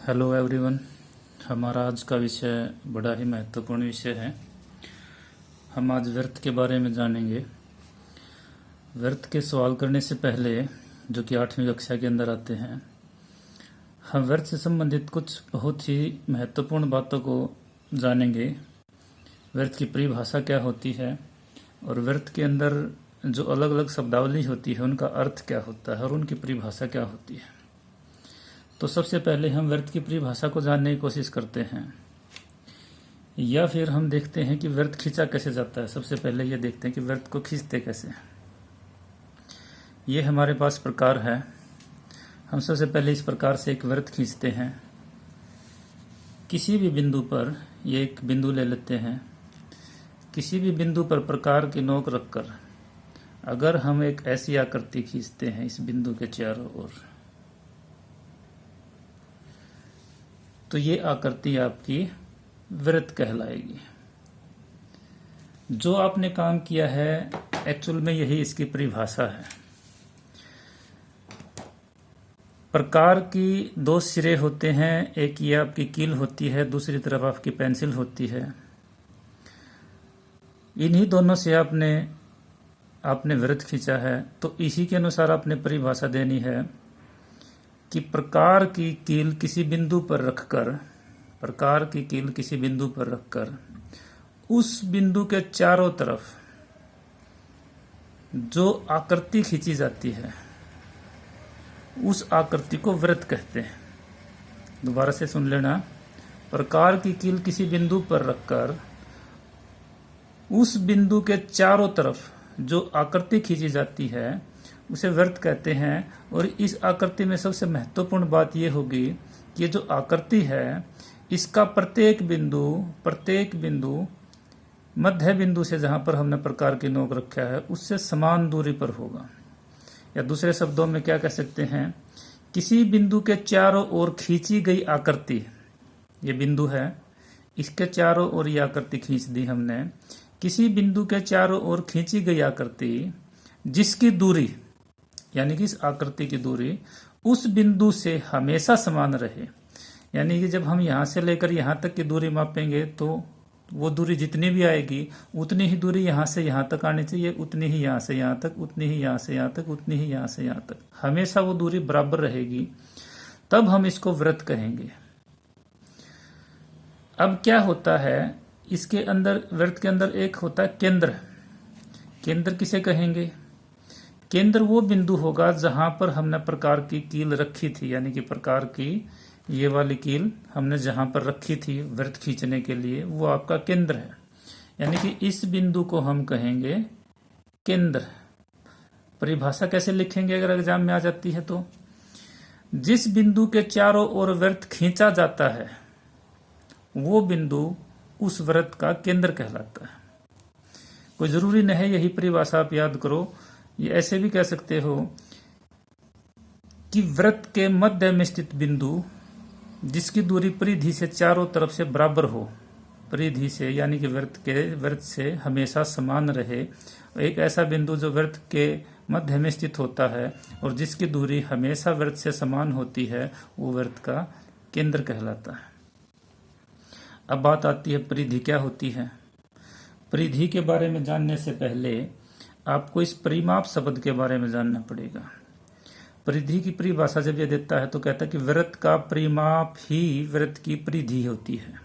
Hello everyone. हमारा आज का विषय बड़ा ही महत्वपूर्ण विषय है। हम आज व्यर्थ के बारे में जानेंगे। व्यर्थ के सवाल करने से पहले, जो कि 8वीं कक्षा के अंदर आते हैं, हम व्यर्थ से संबंधित कुछ बहुत ही महत्वपूर्ण बातों को जानेंगे। व्यर्थ की परिभाषा क्या होती है और व्यर्थ के अंदर जो अलग अलग शब्दावली होती है उनका अर्थ क्या होता है और उनकी परिभाषा क्या होती है। तो सबसे पहले हम व्यर्थ की परिभाषा को जानने की कोशिश करते हैं, या फिर हम देखते हैं कि व्यर्थ खींचा कैसे जाता है। सबसे पहले ये देखते हैं कि व्यर्थ को खींचते कैसे। ये हमारे पास प्रकार है। हम सबसे पहले इस प्रकार से एक व्यर्थ खींचते हैं। किसी भी बिंदु पर, ये एक बिंदु ले लेते हैं, किसी भी बिंदु पर प्रकार की नोक रखकर अगर हम एक ऐसी आकृति खींचते हैं इस बिंदु के चारों ओर, तो ये आकृति आपकी वृत्त कहलाएगी। जो आपने काम किया है एक्चुअल में यही इसकी परिभाषा है। प्रकार की दो सिरे होते हैं, एक ये आपकी कील होती है, दूसरी तरफ आपकी पेंसिल होती है। इन्हीं दोनों से आपने वृत्त खींचा है, तो इसी के अनुसार आपने परिभाषा देनी है कि प्रकार की कील किसी बिंदु पर रखकर उस बिंदु के चारों तरफ जो आकृति खींची जाती है उस आकृति को वृत्त कहते हैं। दोबारा से सुन लेना। प्रकार की कील किसी बिंदु पर रखकर उस बिंदु के चारों तरफ जो आकृति खींची जाती है उसे वृत्त कहते हैं। और इस आकृति में सबसे महत्वपूर्ण बात यह होगी कि ये जो आकृति है इसका प्रत्येक बिंदु मध्य बिंदु से, जहां पर हमने प्रकार की नोक रखा है, उससे समान दूरी पर होगा। या दूसरे शब्दों में क्या कह सकते हैं, किसी बिंदु के चारों ओर खींची गई आकृति, ये बिंदु है, इसके चारों ओर ये आकृति खींच दी हमने। किसी बिंदु के चारों ओर खींची गई आकृति जिसकी दूरी, यानी कि इस आकृति की दूरी उस बिंदु से हमेशा समान रहे। यानी कि जब हम यहां से लेकर यहां तक की दूरी मापेंगे तो वो दूरी जितनी भी आएगी उतनी ही दूरी यहां से यहां तक आनी चाहिए, उतनी ही यहां से यहां तक, उतनी ही यहां से यहां तक, उतनी ही यहां से यहां तक, हमेशा वो दूरी बराबर रहेगी। तब हम इसको वृत्त कहेंगे। अब क्या होता है, इसके अंदर, वृत्त के अंदर एक होता है केंद्र। केंद्र किसे कहेंगे? केंद्र वो बिंदु होगा जहां पर हमने प्रकार की कील रखी थी, यानी कि प्रकार की ये वाली कील हमने जहां पर रखी थी वृत्त खींचने के लिए, वो आपका केंद्र है। यानी कि इस बिंदु को हम कहेंगे केंद्र। परिभाषा कैसे लिखेंगे अगर एग्जाम में आ जाती है तो, जिस बिंदु के चारों ओर वृत्त खींचा जाता है वो बिंदु उस वृत्त का केंद्र कहलाता है। कोई जरूरी नहीं यही परिभाषा आप याद करो। ये ऐसे भी कह सकते हो कि वृत्त के मध्य में स्थित बिंदु जिसकी दूरी परिधि से चारों तरफ से बराबर हो, परिधि से यानी कि वृत्त से हमेशा समान रहे। एक ऐसा बिंदु जो वृत्त के मध्य में स्थित होता है और जिसकी दूरी हमेशा वृत्त से समान होती है, वो वृत्त का केंद्र कहलाता है। अब बात आती है परिधि क्या होती है। परिधि के बारे में जानने से पहले आपको इस परिमाप शब्द के बारे में जानना पड़ेगा। परिधि की परिभाषा जब यह देता है तो कहता है कि वृत्त का परिमाप ही वृत्त की परिधि होती है।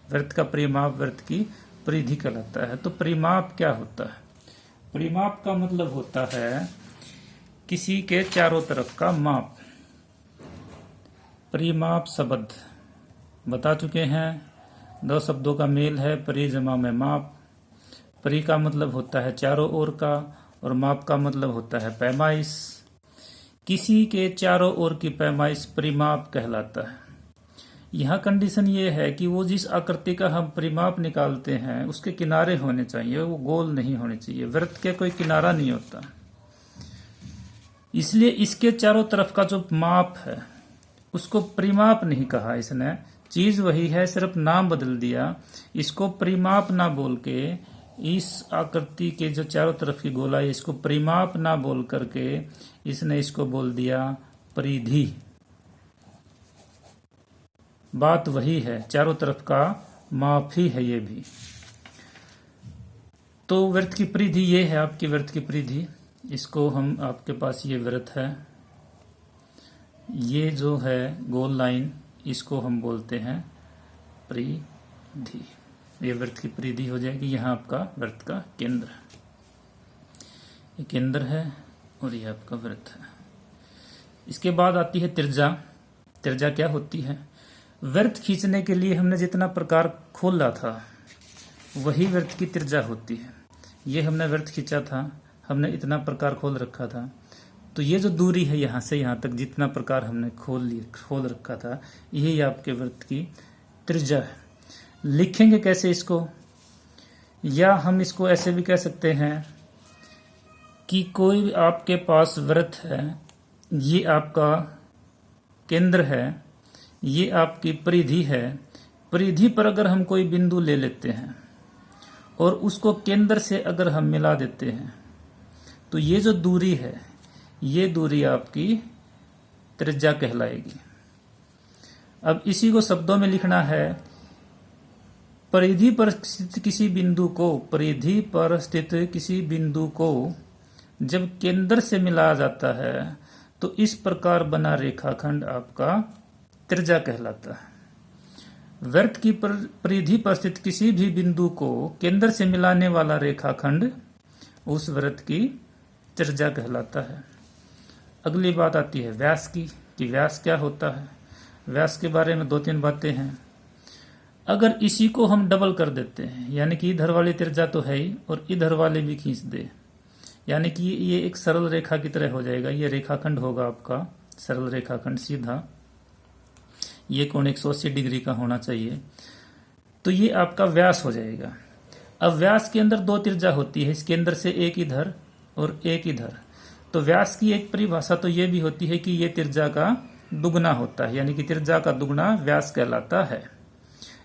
वृत्त का परिमाप वृत्त की परिधि कहलाता है। तो परिमाप क्या होता है? परिमाप का मतलब होता है किसी के चारों तरफ का माप। परिमाप शब्द बता चुके हैं, दो शब्दों का मेल है, परि जमा में माप। परि का मतलब होता है चारों ओर का और माप का मतलब होता है पैमाइश। किसी के चारों ओर की पैमाइश परिमाप कहलाता है। यहाँ कंडीशन ये है कि वो जिस आकृति का हम परिमाप निकालते हैं उसके किनारे होने चाहिए, वो गोल नहीं होने चाहिए। वृत्त के कोई किनारा नहीं होता, इसलिए इसके चारों तरफ का जो माप है उसको परिमाप नहीं कहा इसने। चीज वही है, सिर्फ नाम बदल दिया। इसको परिमाप ना बोल के इस आकृति के जो चारों तरफ की गोलाई, इसको परिमाप ना बोल करके इसने इसको बोल दिया परिधि। बात वही है, चारों तरफ का माप ही है ये भी। तो वृत्त की परिधि ये है आपकी वृत्त की परिधि। इसको हम, आपके पास ये वृत्त है, ये जो है गोल लाइन, इसको हम बोलते हैं परिधि। ये वृत्त की परिधि हो जाएगी। यहाँ आपका वृत्त का केंद्र है, ये केंद्र है और ये आपका वृत्त है। इसके बाद आती है त्रिज्या। त्रिज्या क्या होती है? वृत्त खींचने के लिए हमने जितना प्रकार खोला था वही वृत्त की त्रिज्या होती है। ये हमने वृत्त खींचा था, हमने इतना प्रकार खोल रखा था, तो ये जो दूरी है यहाँ से यहाँ तक जितना प्रकार हमने खोल रखा था, यही आपके वृत्त की त्रिज्या है। लिखेंगे कैसे इसको? या हम इसको ऐसे भी कह सकते हैं कि कोई आपके पास वृत्त है, ये आपका केंद्र है, ये आपकी परिधि है। परिधि पर अगर हम कोई बिंदु ले लेते हैं और उसको केंद्र से अगर हम मिला देते हैं तो ये जो दूरी है, ये दूरी आपकी त्रिज्या कहलाएगी। अब इसी को शब्दों में लिखना है। परिधि पर स्थित किसी बिंदु को, परिधि पर स्थित किसी बिंदु को जब केंद्र से मिलाया जाता है तो इस प्रकार बना रेखाखंड आपका त्रिज्या कहलाता है। वृत्त की परिधि पर स्थित किसी भी बिंदु को केंद्र से मिलाने वाला रेखाखंड उस वृत्त की त्रिज्या कहलाता है। अगली बात आती है व्यास की, कि व्यास क्या होता है। व्यास के बारे में 2-3 बातें हैं। अगर इसी को हम डबल कर देते हैं, यानी कि इधर वाली त्रिज्या तो है ही और इधर वाले भी खींच दे, यानी कि ये एक सरल रेखा की तरह हो जाएगा। ये रेखाखंड होगा आपका सरल रेखाखंड सीधा, ये कोण 180 डिग्री का होना चाहिए। तो ये आपका व्यास हो जाएगा। अब व्यास के अंदर 2 त्रिज्या होती है, इसके अंदर से एक इधर और एक इधर। तो व्यास की एक परिभाषा तो ये भी होती है कि ये त्रिज्या का दुगना होता है, यानी कि त्रिज्या का दुगना व्यास कहलाता है।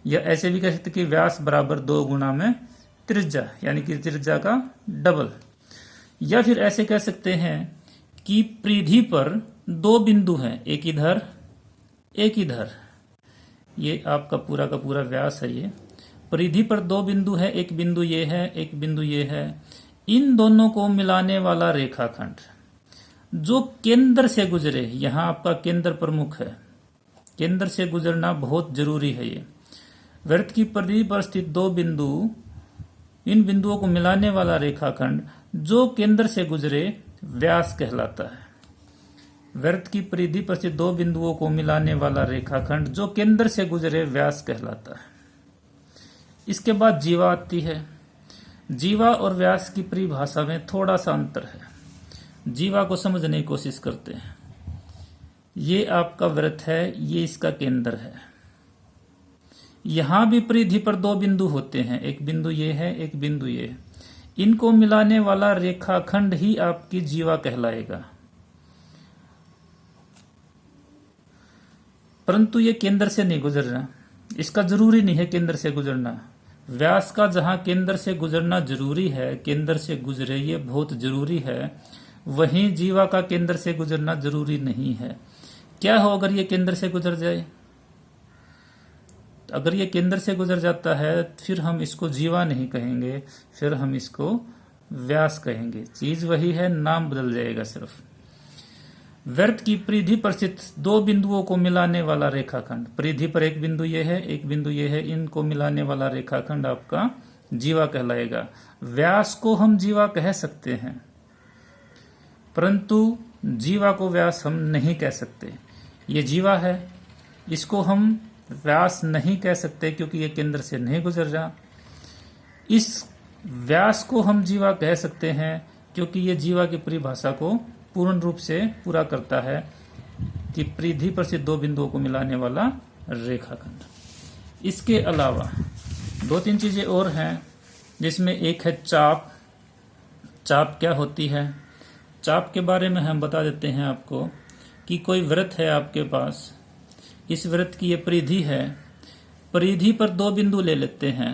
या ऐसे भी कह सकते कि व्यास बराबर 2 गुना में त्रिज्या, यानी कि त्रिज्या का डबल। या फिर ऐसे कह सकते हैं कि परिधि पर 2 बिंदु हैं, एक इधर एक इधर, ये आपका पूरा का पूरा व्यास है। ये परिधि पर 2 बिंदु है, एक बिंदु ये है, एक बिंदु ये है। इन दोनों को मिलाने वाला रेखाखंड जो केंद्र से गुजरे, यहां आपका केंद्र प्रमुख है, केंद्र से गुजरना बहुत जरूरी है। ये वृत्त की परिधि पर स्थित 2 बिंदु, इन बिंदुओं को मिलाने वाला रेखाखंड जो केंद्र से गुजरे व्यास कहलाता है। वृत्त की परिधि पर स्थित 2 बिंदुओं को मिलाने वाला रेखाखंड जो केंद्र से गुजरे व्यास कहलाता है। इसके बाद जीवा आती है। जीवा और व्यास की परिभाषा में थोड़ा सा अंतर है। जीवा को समझने की कोशिश करते हैं। ये आपका वृत्त है, ये इसका केंद्र है। यहां भी परिधि पर 2 बिंदु होते हैं, एक बिंदु ये है, एक बिंदु ये है। इनको मिलाने वाला रेखाखंड ही आपकी जीवा कहलाएगा। परंतु ये केंद्र से नहीं गुजरना, इसका जरूरी नहीं है केंद्र से गुजरना। व्यास का जहां केंद्र से गुजरना जरूरी है, केंद्र से गुजरे, ये बहुत जरूरी है, वहीं जीवा का केंद्र से गुजरना जरूरी नहीं है। क्या हो अगर ये केंद्र से गुजर जाए? अगर ये केंद्र से गुजर जाता है फिर हम इसको जीवा नहीं कहेंगे, फिर हम इसको व्यास कहेंगे। चीज वही है, नाम बदल जाएगा सिर्फ। वृत्त की परिधि पर स्थित 2 बिंदुओं को मिलाने वाला रेखाखंड, परिधि पर एक बिंदु ये है, एक बिंदु ये है, इनको मिलाने वाला रेखाखंड आपका जीवा कहलाएगा। व्यास को हम जीवा कह सकते हैं, परंतु जीवा को व्यास हम नहीं कह सकते। ये जीवा है, इसको हम व्यास नहीं कह सकते क्योंकि ये केंद्र से नहीं गुजर रहा। इस व्यास को हम जीवा कह सकते हैं क्योंकि ये जीवा की परिभाषा को पूर्ण रूप से पूरा करता है कि परिधि पर से 2 बिंदुओं को मिलाने वाला रेखाखंड। इसके अलावा 2-3 चीजें और हैं, जिसमें एक है चाप। चाप क्या होती है? चाप के बारे में हम बता देते हैं आपको कि कोई वृत्त है आपके पास, इस वृत्त की ये परिधि है, परिधि पर 2 बिंदु ले लेते हैं।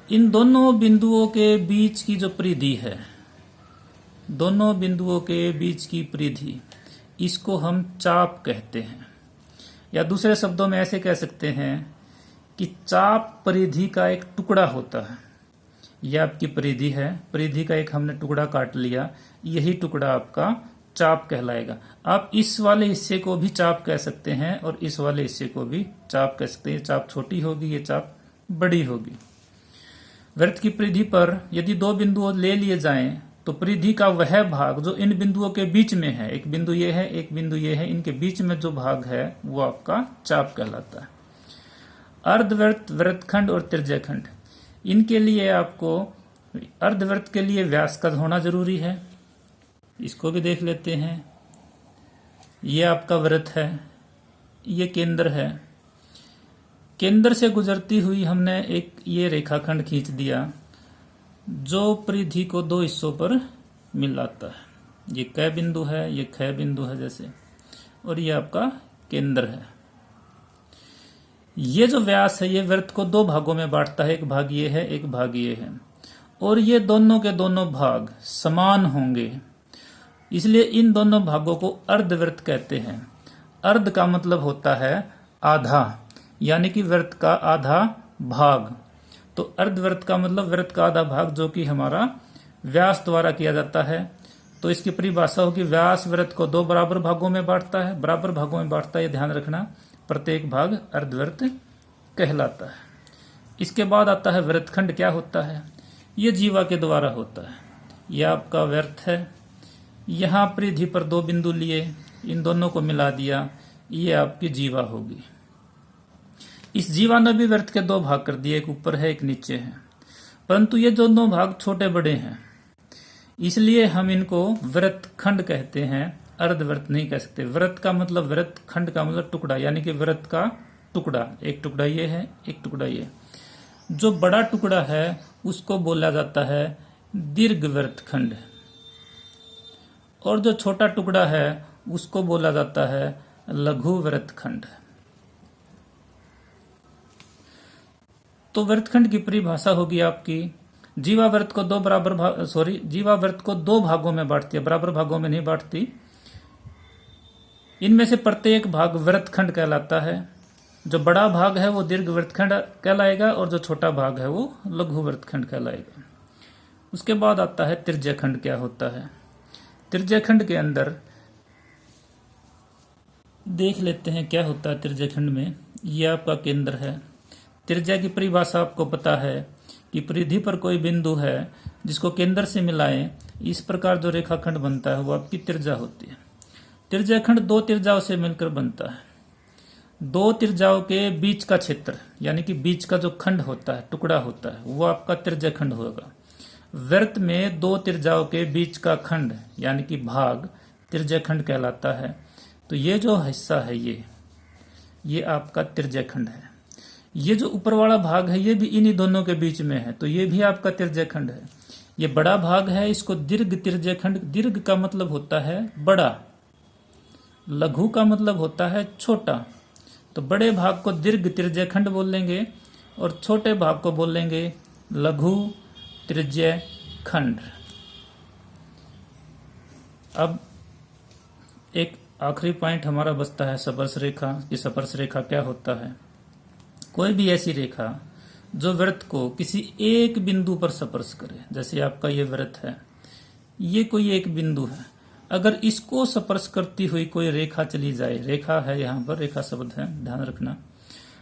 इन दोनों बिंदुओं के बीच की जो परिधि है, दोनों बिंदुओं के बीच की परिधि, इसको हम चाप कहते हैं। या दूसरे शब्दों में ऐसे कह सकते हैं कि चाप परिधि का एक टुकड़ा होता है। यह आपकी परिधि है, परिधि का एक हमने टुकड़ा काट लिया, यही टुकड़ा आपका चाप कहलाएगा। आप इस वाले हिस्से को भी चाप कह सकते हैं और इस वाले हिस्से को भी चाप कह सकते हैं। ये चाप छोटी होगी, ये चाप बड़ी होगी। वृत्त की परिधि पर यदि दो बिंदु ले लिए जाएं तो परिधि का वह भाग जो इन बिंदुओं के बीच में है, एक बिंदु ये है, एक बिंदु ये है, इनके बीच में जो भाग है वो आपका चाप कहलाता है। अर्धवृत्त, वृत्तखंड और त्रिज्याखंड, इनके लिए आपको अर्धवृत्त के लिए व्यास का होना जरूरी है। इसको भी देख लेते हैं। ये आपका वृत्त है, ये केंद्र है। केंद्र से गुजरती हुई हमने एक ये रेखाखंड खींच दिया जो परिधि को दो हिस्सों पर मिलाता है। ये क बिंदु है, ये ख बिंदु है जैसे, और ये आपका केंद्र है। ये जो व्यास है ये वृत्त को दो भागों में बांटता है, एक भाग ये है, एक भाग ये है, और ये दोनों के दोनों भाग समान होंगे, इसलिए इन दोनों भागों को अर्धवृत्त कहते हैं। अर्ध का मतलब होता है आधा, यानी कि वृत्त का आधा भाग। तो अर्धवृत्त का मतलब वृत्त का आधा भाग जो कि हमारा व्यास द्वारा किया जाता है। तो इसकी परिभाषा होगी व्यास वृत्त को दो बराबर भागों में बांटता है, बराबर भागों में बांटता है, ध्यान रखना, प्रत्येक भाग अर्धवृत्त कहलाता है। इसके बाद आता है वृत्तखंड। क्या होता है? ये जीवा के द्वारा होता है। यह आपका वृत्त है, यहाँ परिधि पर दो बिंदु लिए, इन दोनों को मिला दिया, ये आपकी जीवा होगी। इस जीवा ने भी वृत्त के दो भाग कर दिए, एक ऊपर है एक नीचे है, परंतु ये दोनों भाग छोटे बड़े हैं, इसलिए हम इनको वृत्तखंड कहते हैं, अर्धवृत्त नहीं कह सकते। वृत्त का मतलब वृत्त, खंड का मतलब टुकड़ा, यानी कि वृत्त का टुकड़ा, एक टुकड़ा ये है, एक टुकड़ा ये। जो बड़ा टुकड़ा है उसको बोला जाता है दीर्घवृत्तखंड, और जो छोटा टुकड़ा है उसको बोला जाता है लघु वृत्तखंड। तो वृत्तखंड की परिभाषा होगी आपकी, जीवा वृत्त को जीवा वृत्त को दो भागों में बांटती है, बराबर भागों में नहीं बांटती। इनमें से प्रत्येक भाग वृत्तखंड कहलाता है। जो बड़ा भाग है वो दीर्घ वृत्तखंड कहलाएगा और जो छोटा भाग है वो लघु वृत्तखंड कहलाएगा। उसके बाद आता है त्रिज्याखंड। क्या होता है? त्रिज्याखंड के अंदर देख लेते हैं क्या होता है त्रिज्याखंड में। यह आपका केंद्र है। त्रिज्या की परिभाषा आपको पता है कि परिधि पर कोई बिंदु है जिसको केंद्र से मिलाएं, इस प्रकार जो रेखाखंड बनता है वो आपकी त्रिज्या होती है। त्रिज्याखंड दो त्रिज्याओं से मिलकर बनता है। दो त्रिज्याओं के बीच का क्षेत्र, यानी कि बीच का जो खंड होता है, टुकड़ा होता है, वो आपका त्रिज्याखंड होगा। वृत्त में दो त्रिज्याओं के बीच का खंड यानी कि भाग त्रिज्याखंड कहलाता है। तो ये जो हिस्सा है ये आपका त्रिज्याखंड है। ये जो ऊपर वाला भाग है ये भी इन्हीं दोनों के बीच में है, तो ये भी आपका त्रिज्याखंड है। ये बड़ा भाग है, इसको दीर्घ त्रिज्याखंड, दीर्घ का मतलब होता है बड़ा, लघु का मतलब होता है छोटा। तो बड़े भाग को दीर्घ त्रिज्याखंड बोलेंगे और छोटे भाग को बोलेंगे लघु त्रिज्याखंड। अब एक आखिरी पॉइंट हमारा बचता है स्पर्श रेखा। कि स्पर्श रेखा क्या होता है? कोई भी ऐसी रेखा जो वृत्त को किसी एक बिंदु पर स्पर्श करे। जैसे आपका ये वृत्त है, ये कोई एक बिंदु है, अगर इसको स्पर्श करती हुई कोई रेखा चली जाए, रेखा है यहाँ पर, रेखा शब्द है ध्यान रखना,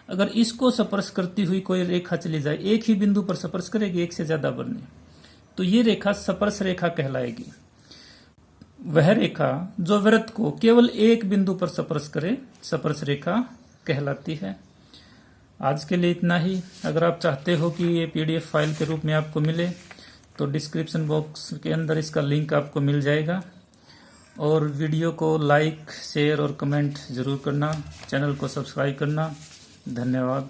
अगर इसको स्पर्श करती हुई कोई रेखा चली जाए, एक ही बिंदु पर स्पर्श करेगी, एक से ज्यादा पर नहीं, तो ये रेखा स्पर्श रेखा कहलाएगी। वह रेखा जो वृत्त को केवल एक बिंदु पर स्पर्श करे स्पर्श रेखा कहलाती है। आज के लिए इतना ही। अगर आप चाहते हो कि ये पीडीएफ फाइल के रूप में आपको मिले तो डिस्क्रिप्शन बॉक्स के अंदर इसका लिंक आपको मिल जाएगा। और वीडियो को लाइक, शेयर और कमेंट जरूर करना, चैनल को सब्सक्राइब करना। धन्यवाद।